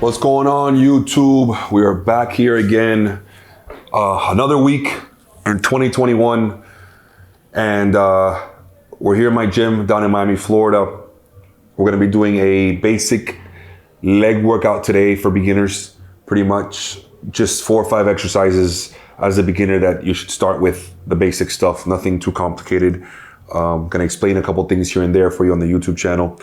What's going on, YouTube? We are back here again. Another week in 2021. And we're here in my gym down in Miami, Florida. We're gonna be doing a basic leg workout today for beginners. Pretty much just 4 or 5 exercises as a beginner that you should start with, the basic stuff, nothing too complicated. Gonna explain a couple things here and there for you on the YouTube channel.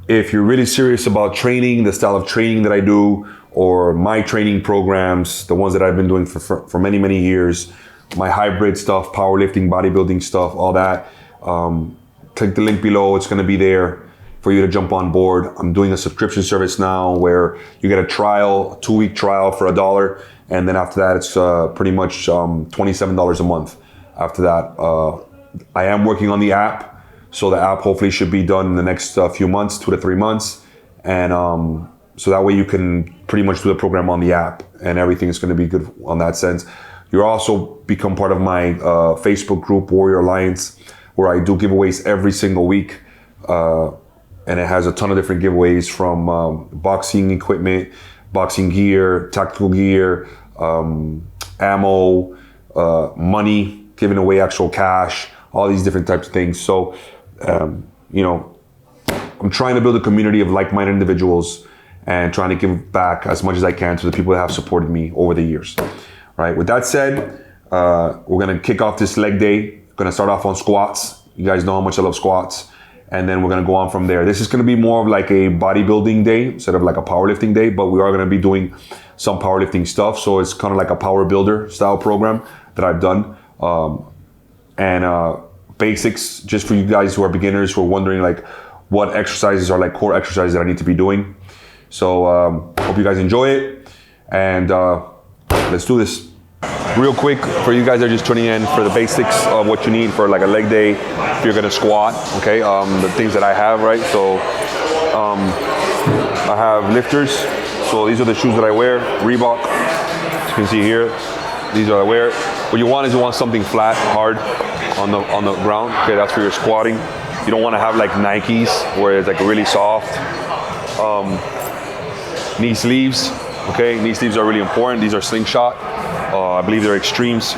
If you're really serious about training, the style of training that I do, or my training programs, the ones that I've been doing for many, many years, my hybrid stuff, powerlifting, bodybuilding stuff, all that, click the link below. It's gonna be there for you to jump on board. I'm doing a subscription service now where you get a trial, a 2-week trial for $1. And then after that, it's pretty much $27 a month. After that, I am working on the app. So the app hopefully should be done in the next few months, 2 to 3 months. And so that way you can pretty much do the program on the app and everything is gonna be good on that sense. You'll also become part of my Facebook group, Warrior Alliance, where I do giveaways every single week. And it has a ton of different giveaways from boxing equipment, boxing gear, tactical gear, ammo, money, giving away actual cash, all these different types of things. So, I'm trying to build a community of like-minded individuals and trying to give back as much as I can to the people that have supported me over the years. Right. With that said, we're gonna kick off this leg day. Gonna start off on squats. You guys know how much I love squats. And then we're gonna go on from there. This is gonna be more of like a bodybuilding day instead of like a powerlifting day, but we are gonna be doing some powerlifting stuff. So it's kind of like a power builder style program that I've done. Basics, just for you guys who are beginners who are wondering like what exercises are like core exercises that I need to be doing. So hope you guys enjoy it. And let's do this. Real quick, for you guys that are just tuning in, for the basics of what you need for like a leg day, if you're gonna squat, okay? The things that I have, right? So I have lifters. So these are the shoes that I wear, Reebok. As you can see here, these are I wear. What you want is you want something flat, hard on the ground. Okay, that's for your squatting. You don't want to have like Nikes where it's like really soft. Knee sleeves. Okay, knee sleeves are really important. These are slingshot. I believe they're extremes.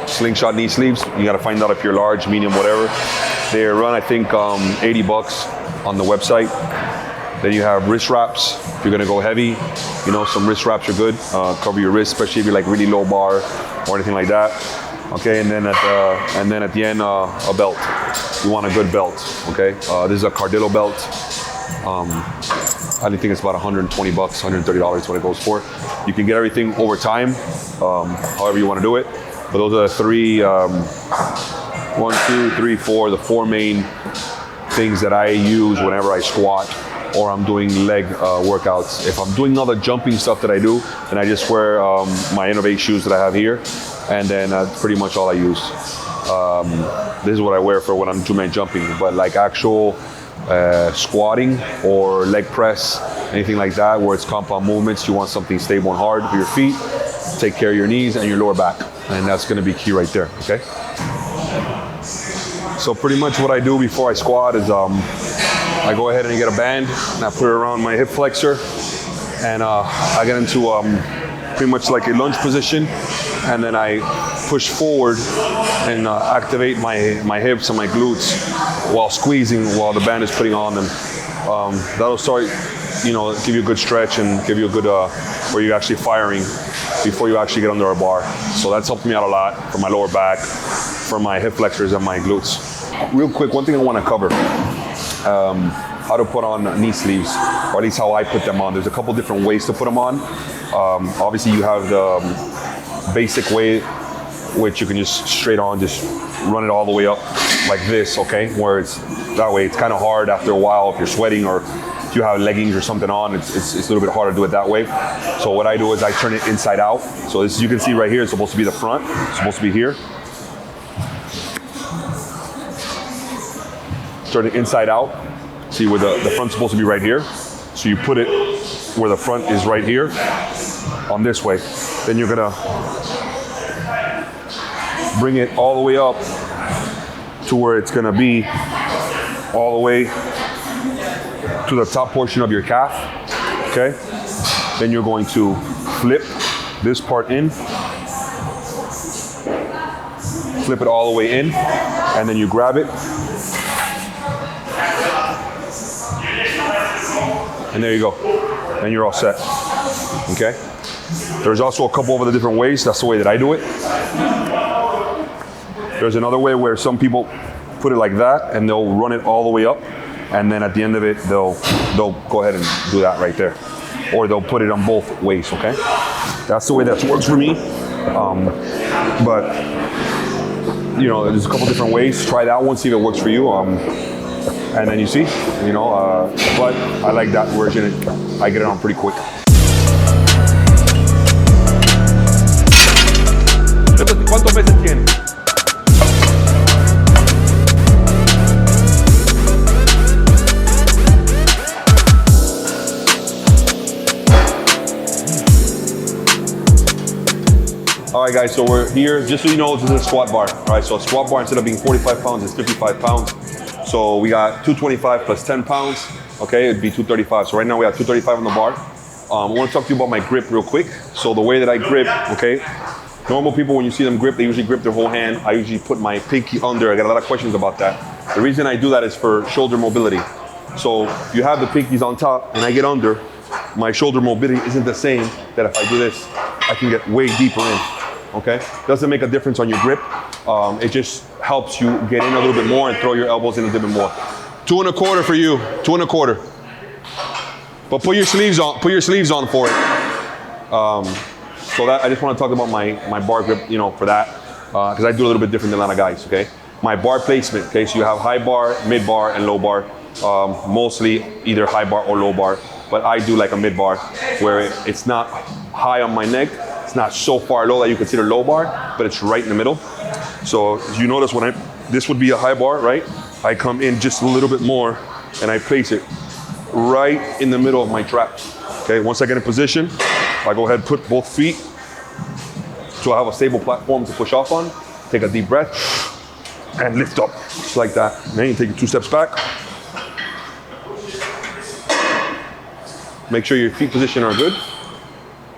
Slingshot knee sleeves. You got to find out if you're large, medium, whatever. They run, I think, $80 on the website. Then you have wrist wraps. If you're gonna go heavy, some wrist wraps are good. Cover your wrist, especially if you're like really low bar or anything like that. Okay, and then at the end, a belt. You want a good belt. Okay, this is a Cardillo belt. I think it's about $120, $130 what it goes for. You can get everything over time, however you want to do it. But those are the 3, 1, 2, 3, 4, the 4 main things that I use whenever I squat or I'm doing leg workouts. If I'm doing all the jumping stuff that I do, then I just wear my Innovate shoes that I have here, and then that's pretty much all I use. This is what I wear for when I'm doing my jumping, but like actual squatting or leg press, anything like that, where it's compound movements, you want something stable and hard for your feet. Take care of your knees and your lower back, and that's gonna be key right there, okay? So pretty much what I do before I squat is I go ahead and get a band and I put it around my hip flexor, and I get into pretty much like a lunge position, and then I push forward and activate my hips and my glutes while squeezing while the band is putting on them. That'll start, give you a good stretch and give you a good, where you're actually firing before you actually get under a bar. So that's helped me out a lot for my lower back, for my hip flexors and my glutes. Real quick, one thing I want to cover, how to put on knee sleeves, or at least how I put them on. There's a couple different ways to put them on. Obviously you have the basic way, which you can just straight on, just run it all the way up like this, okay? Where it's that way, it's kind of hard after a while if you're sweating, or if you have leggings or something on, it's a little bit harder to do it that way. So what I do is I turn it inside out. So this, you can see right here, it's supposed to be the front, it's supposed to be here. Turn it inside out. See where the front's supposed to be right here. So you put it where the front is right here, on this way. Then you're gonna bring it all the way up to where it's gonna be all the way to the top portion of your calf. okay? Then you're going to flip this part in, flip it all the way in, and then you grab it. And there you go. And you're all set, okay? There's also a couple of other different ways. That's the way that I do it. There's another way where some people put it like that and they'll run it all the way up, and then at the end of it, they'll go ahead and do that right there. Or they'll put it on both ways, okay? That's the way that works for me. But, you know, there's a couple different ways. Try that one, see if it works for you. And then you see, you know, but I like that version. I get it on pretty quick. ¿Cuántos meses tiene? All right, guys, so we're here. Just so you know, this is a squat bar. All right, so a squat bar, instead of being 45 pounds, is 55 pounds. So we got 225 plus 10 pounds. Okay, it'd be 235. So right now we have 235 on the bar. I want to talk to you about my grip real quick. So the way that I grip, okay, normal people, when you see them grip, they usually grip their whole hand. I usually put my pinky under. I got a lot of questions about that. The reason I do that is for shoulder mobility. So you have the pinkies on top and I get under, my shoulder mobility isn't the same that if I do this, I can get way deeper in, okay? Doesn't make a difference on your grip. It just helps you get in a little bit more and throw your elbows in a little bit more. 2 1/4 for you, 2 1/4. But put your sleeves on for it. So that, I just want to talk about my bar grip, you know, for that, because I do a little bit different than a lot of guys, okay? My bar placement, okay, so you have high bar, mid bar, and low bar. Mostly either high bar or low bar, but I do like a mid bar where it's not high on my neck, it's not so far low that you consider low bar, but it's right in the middle. So as you notice, this would be a high bar, right? I come in just a little bit more and I place it right in the middle of my trap. Okay, once I get in position, I go ahead and put both feet so I have a stable platform to push off on. Take a deep breath and lift up, just like that. And then you take 2 steps back. Make sure your feet position are good.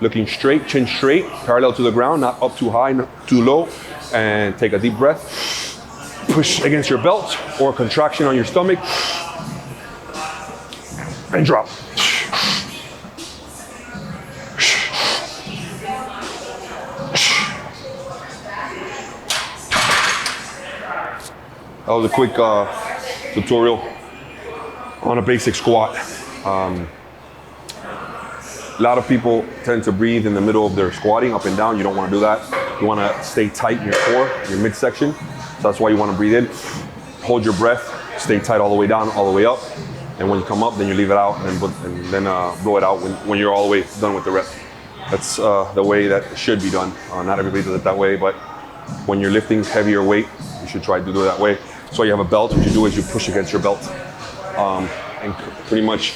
Looking straight, chin straight, parallel to the ground, not up too high, not too low. And take a deep breath. Push against your belt or contraction on your stomach. And drop. That was a quick tutorial on a basic squat. A lot of people tend to breathe in the middle of their squatting, up and down. You don't want to do that. You want to stay tight in your core, your midsection. So that's why you want to breathe in, hold your breath, stay tight all the way down, all the way up. And when you come up, then you leave it out and then blow it out when you're all the way done with the rep. That's the way that it should be done. Not everybody does it that way, but when you're lifting heavier weight, you should try to do it that way. So you have a belt. What you do is you push against your belt and pretty much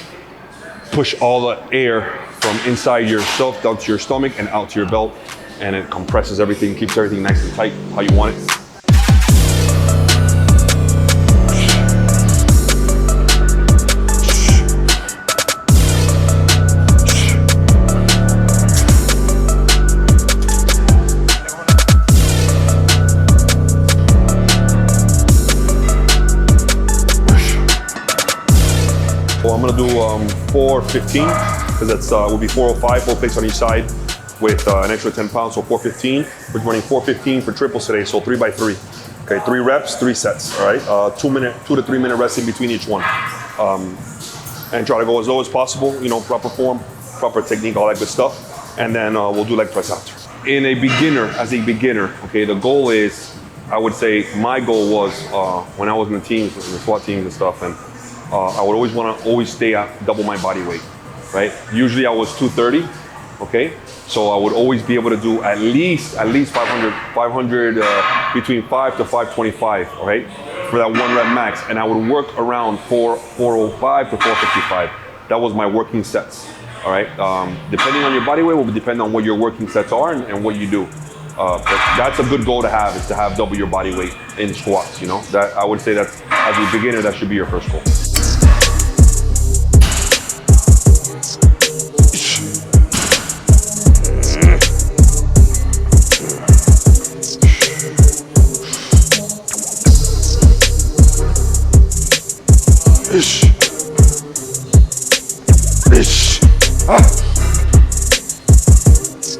push all the air from inside yourself down to your stomach and out to your belt, and it compresses everything, keeps everything nice and tight how you want it. So I'm gonna do 415, because that's will be 405, 4 plates on each side with an extra 10 pounds, so 415. We're running 415 for triples today, so 3 by 3. Okay, 3 reps, 3 sets, all right? 2 to 3 minute rest in between each one. And try to go as low as possible, you know, proper form, proper technique, all that good stuff. And then we'll do leg press after. As a beginner, okay, the goal is, I would say my goal was when I was in the teams, in the SWAT teams and stuff, and I would always want to stay at double my body weight, right? Usually I was 230, okay? So I would always be able to do at least 500, between 5 to 525, all right? For that 1 rep max. And I would work around 405 to 455. That was my working sets, all right? Depending on your body weight will depend on what your working sets are and what you do. But that's a good goal to have, is to have double your body weight in squats, you know? That I would say that as a beginner, that should be your first goal.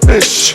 Ish.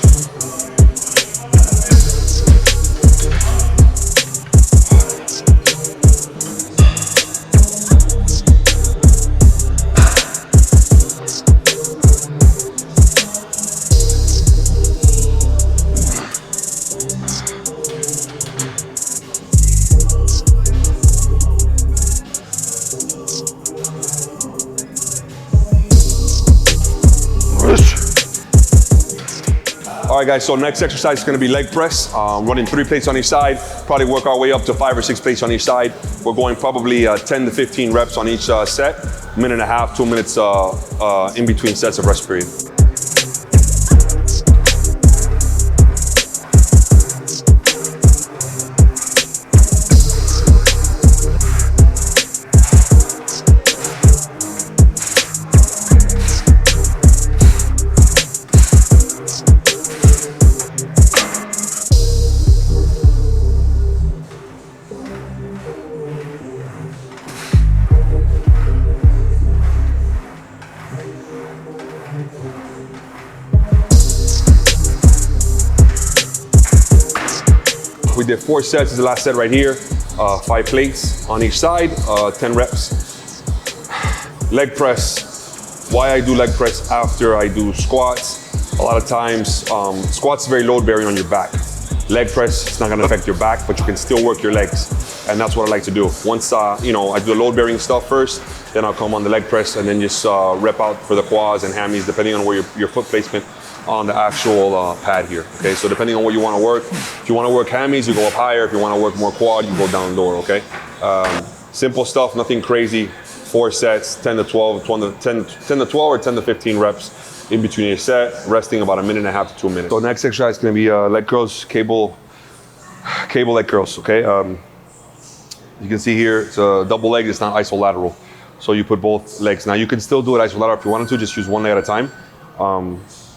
All right, guys, so next exercise is gonna be leg press. Running 3 plates on each side, probably work our way up to 5 or 6 plates on each side. We're going probably 10 to 15 reps on each set, minute and a half, 2 minutes in between sets of rest period. We did 4 sets, this is the last set right here. 5 plates on each side, 10 reps. Leg press, why I do leg press after I do squats. A lot of times, squats is very load bearing on your back. Leg press, it's not gonna affect your back, but you can still work your legs. And that's what I like to do. Once I do the load bearing stuff first, then I'll come on the leg press and then just rep out for the quads and hammies, depending on where your foot placement on the actual pad here, okay? So depending on what you wanna work, if you wanna work hammies, you go up higher. If you wanna work more quad, you go down lower, okay? Simple stuff, nothing crazy. 4 sets, 10 to 12 or 10 to 15 reps in between each set, resting about a minute and a half to 2 minutes. So next exercise is gonna be leg curls, cable leg curls, okay? You can see here, it's a double leg, it's not isolateral. So you put both legs. Now you can still do it isolateral if you wanted to, just use one leg at a time.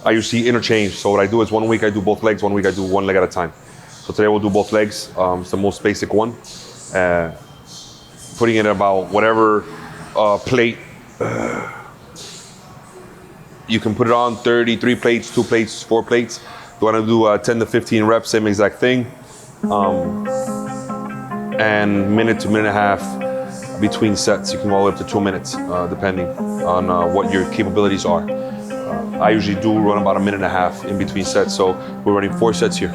I usually interchange. So what I do is 1 week I do both legs, 1 week I do one leg at a time. So today we'll do both legs. It's the most basic one. Putting it about whatever plate. You can put it on 33 plates, 2 plates, 4 plates. You wanna do 10 to 15 reps, same exact thing. And minute to minute and a half between sets. You can go all the way up to 2 minutes, depending on what your capabilities are. I usually do run about a minute and a half in between sets, so we're running 4 sets here.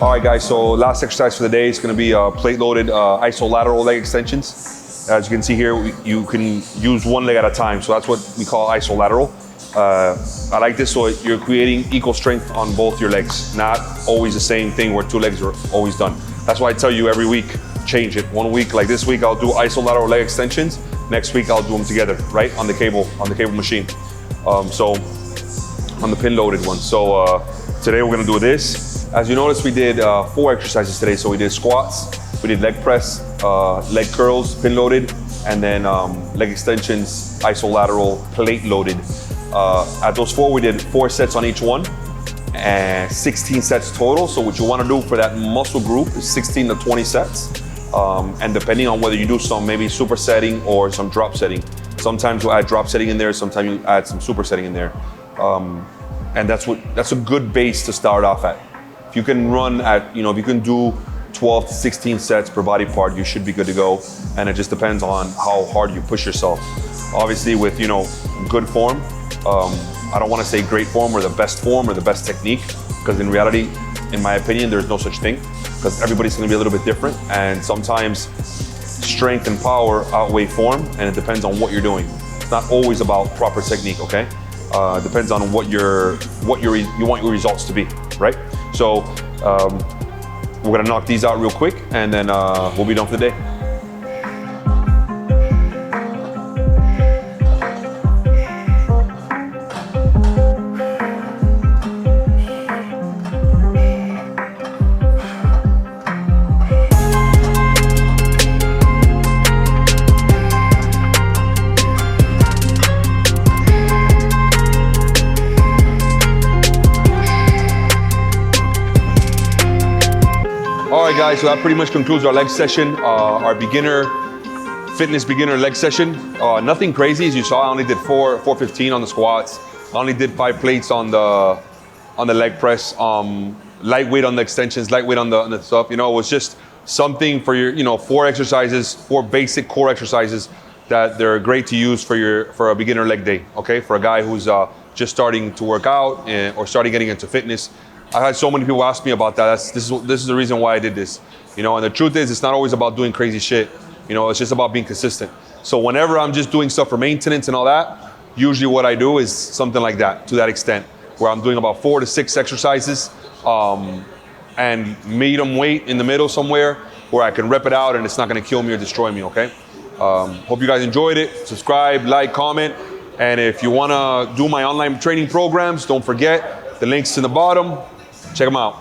All right, guys, so last exercise for the day is gonna be plate-loaded isolateral leg extensions. As you can see here, you can use one leg at a time, so that's what we call isolateral. I like this so you're creating equal strength on both your legs, not always the same thing where 2 legs are always done. That's why I tell you every week, change it. 1 week, like this week, I'll do isolateral leg extensions. Next week, I'll do them together, right? On the cable machine. So, on the pin-loaded one. So today we're gonna do this. As you notice, we did 4 exercises today. So we did squats, we did leg press, leg curls, pin loaded, and then leg extensions, isolateral, plate loaded. At those 4, we did 4 sets on each one, and 16 sets total. So what you wanna do for that muscle group is 16 to 20 sets. And depending on whether you do some maybe supersetting or some drop setting. Sometimes you add drop setting in there, sometimes you add some supersetting in there. And that's a good base to start off at. If you can run at, if you can do 12 to 16 sets per body part, you should be good to go. And it just depends on how hard you push yourself. Obviously with, good form, I don't wanna say great form or the best technique, because in reality, in my opinion, there's no such thing, because everybody's gonna be a little bit different. And sometimes strength and power outweigh form, and it depends on what you're doing. It's not always about proper technique, okay? It depends on what you want your results to be, right? So we're gonna knock these out real quick, and then we'll be done for the day. right, guys, so that pretty much concludes our leg session, our fitness beginner leg session. Nothing crazy, as you saw. I only did 415 on the squats. I only did 5 plates on the leg press. Lightweight on the extensions, lightweight on the stuff. You know, it was just something for your, 4 basic core exercises that they're great to use for a beginner leg day. Okay, for a guy who's just starting to work out or starting getting into fitness. I had so many people ask me about that. This is the reason why I did this. And the truth is, it's not always about doing crazy shit. It's just about being consistent. So whenever I'm just doing stuff for maintenance and all that, usually what I do is something like that, to that extent, where I'm doing about 4 to 6 exercises and medium weight in the middle somewhere where I can rep it out and it's not gonna kill me or destroy me, okay? Hope you guys enjoyed it. Subscribe, like, comment. And if you wanna do my online training programs, don't forget, the link's in the bottom. Check them out.